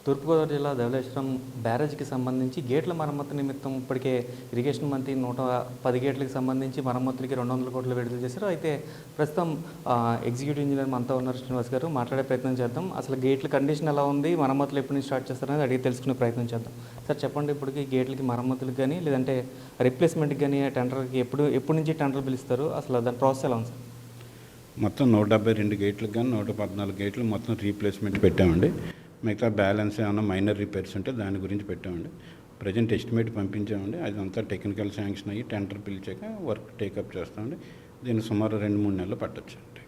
తూర్పుగోదావరి జిల్లా ధవళేశ్వరం బ్యారేజ్కి సంబంధించి గేట్ల మరమ్మతు నిమిత్తం ఇప్పటికే ఇరిగేషన్ మంత్రి 110 గేట్లకు సంబంధించి మరమ్మతులకి 200 కోట్లు విడుదల చేశారు. అయితే ప్రస్తుతం ఎగ్జిక్యూటివ్ ఇంజనీర్ మనతో ఉన్నారు శ్రీనివాస్ గారు. మాట్లాడే ప్రయత్నం చేద్దాం. అసలు గేట్ల కండిషన్ ఎలా ఉంది, మరమ్మతులు ఎప్పటి నుంచి స్టార్ట్ చేస్తారనేది అడిగి తెలుసుకునే ప్రయత్నం చేద్దాం. సార్ చెప్పండి, ఇప్పటికి గేట్లకి మరమ్మతులకు కానీ లేదంటే రిప్లేస్మెంట్కి కానీ టెండర్కి ఎప్పటి నుంచి టెండర్ పిలుస్తారు, అసలు దాని ప్రాసెస్ ఎలా ఉంది సార్? మొత్తం 172 గేట్లకు కానీ 114 గేట్లు మొత్తం రీప్లేస్మెంట్ పెట్టామండి. మిగతా బ్యాలెన్స్ ఏమైనా మైనర్ రిపేర్స్ ఉంటే దాని గురించి పెట్టామండి. ప్రజెంట్ ఎస్టిమేట్ పంపించామండి. అదంతా టెక్నికల్ శాంక్షన్ అయ్యి టెండర్ పిలిచాక వర్క్ టేకప్ చేస్తామండి. దీన్ని సుమారు 2-3 నెలలు పట్టొచ్చు అండి.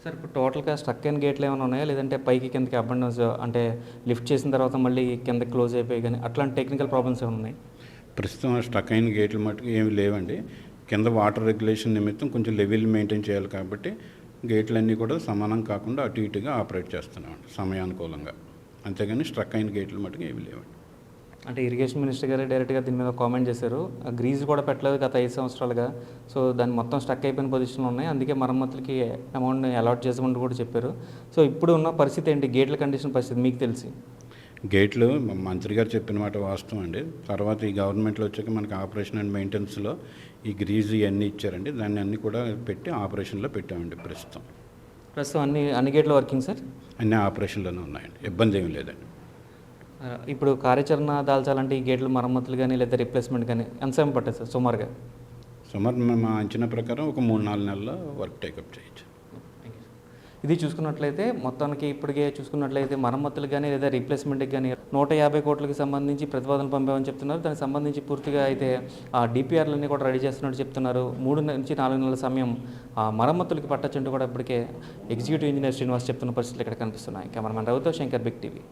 సార్ ఇప్పుడు టోటల్గా స్ట్రక్ అయిన గేట్లు ఏమైనా ఉన్నాయా, లేదంటే పైకి కిందకి అప్ అండ్ డౌన్స్ అంటే లిఫ్ట్ చేసిన తర్వాత మళ్ళీ కిందకి క్లోజ్ అయిపోయి కానీ అట్లాంటి టెక్నికల్ ప్రాబ్లమ్స్ ఏమైనా ఉన్నాయి? ప్రస్తుతం స్ట్రక్ అయిన గేట్లు మటుకు ఏమి లేవండి. కింద వాటర్ రెగ్యులేషన్ నిమిత్తం కొంచెం లెవెల్ మెయింటైన్ చేయాలి కాబట్టి గేట్లన్నీ కూడా సమానం కాకుండా అటు ఇటుగా ఆపరేట్ చేస్తున్నామండి సమయానుకూలంగా. అంతేగాని స్ట్రక్ అయిన గేట్లు మటుకు ఏమి లేవండి. అంటే ఇరిగేషన్ మినిస్టర్ గారు డైరెక్ట్గా దీని మీద కామెంట్ చేశారు. గ్రీజ్ కూడా పెట్టలేదు గత 5 సంవత్సరాలుగా. సో దాన్ని మొత్తం స్టక్ అయిపోయిన పొజిషన్లో ఉన్నాయి, అందుకే మరమ్మతులకి అమౌంట్ని అలాట్ చేసామంటూ కూడా చెప్పారు. సో ఇప్పుడు ఉన్న పరిస్థితి ఏంటి, గేట్ల కండిషన్ పరిస్థితి మీకు తెలిసి? గేట్లు మంత్రి గారు చెప్పిన మాట వాస్తవం అండి. తర్వాత ఈ గవర్నమెంట్లో వచ్చాక మనకి ఆపరేషన్ అండ్ మెయింటెనెన్స్లో ఈ గ్రీజ్ ఇవన్నీ ఇచ్చారండి. దాన్ని అన్నీ కూడా పెట్టి ఆపరేషన్లో పెట్టామండి. ప్రస్తుతం అన్ని గేట్లు వర్కింగ్ సార్? అన్ని ఆపరేషన్లోనే ఉన్నాయండి, ఇబ్బంది ఏమి లేదండి. ఇప్పుడు కార్యాచరణ దాల్చాలంటే ఈ గేట్లు మరమ్మతులు కానీ లేదా రిప్లేస్మెంట్ కానీ ఎంత సమయం పట్టేది సార్ సుమారుగా? మా అంచనా ప్రకారం ఒక 3-4 నెలల్లో వర్క్ టేకప్ చేయొచ్చు. ఇది చూసుకున్నట్లయితే మొత్తానికి ఇప్పటికే చూసుకున్నట్లయితే మరమ్మతులు కానీ లేదా రీప్లేస్మెంట్కి కానీ 150 కోట్లకి సంబంధించి ప్రతిపాదన పంపామని చెప్తున్నారు. దానికి సంబంధించి పూర్తిగా అయితే ఆ డిపిఆర్లన్నీ కూడా రెడీ చేస్తున్నట్టు చెప్తున్నారు. 3 నుంచి 4 నెలల సమయం మరమ్మతులకి పట్టొచ్చంటూ కూడా ఇప్పటికే ఎగ్జిక్యూటివ్ ఇంజనీర్ శ్రీనివాస్ చెప్తున్న పరిస్థితులు ఇక్కడ కనిపిస్తున్నాయి. కెమెరామెన్ రవితో శంకర్, బిగ్ టీవీ.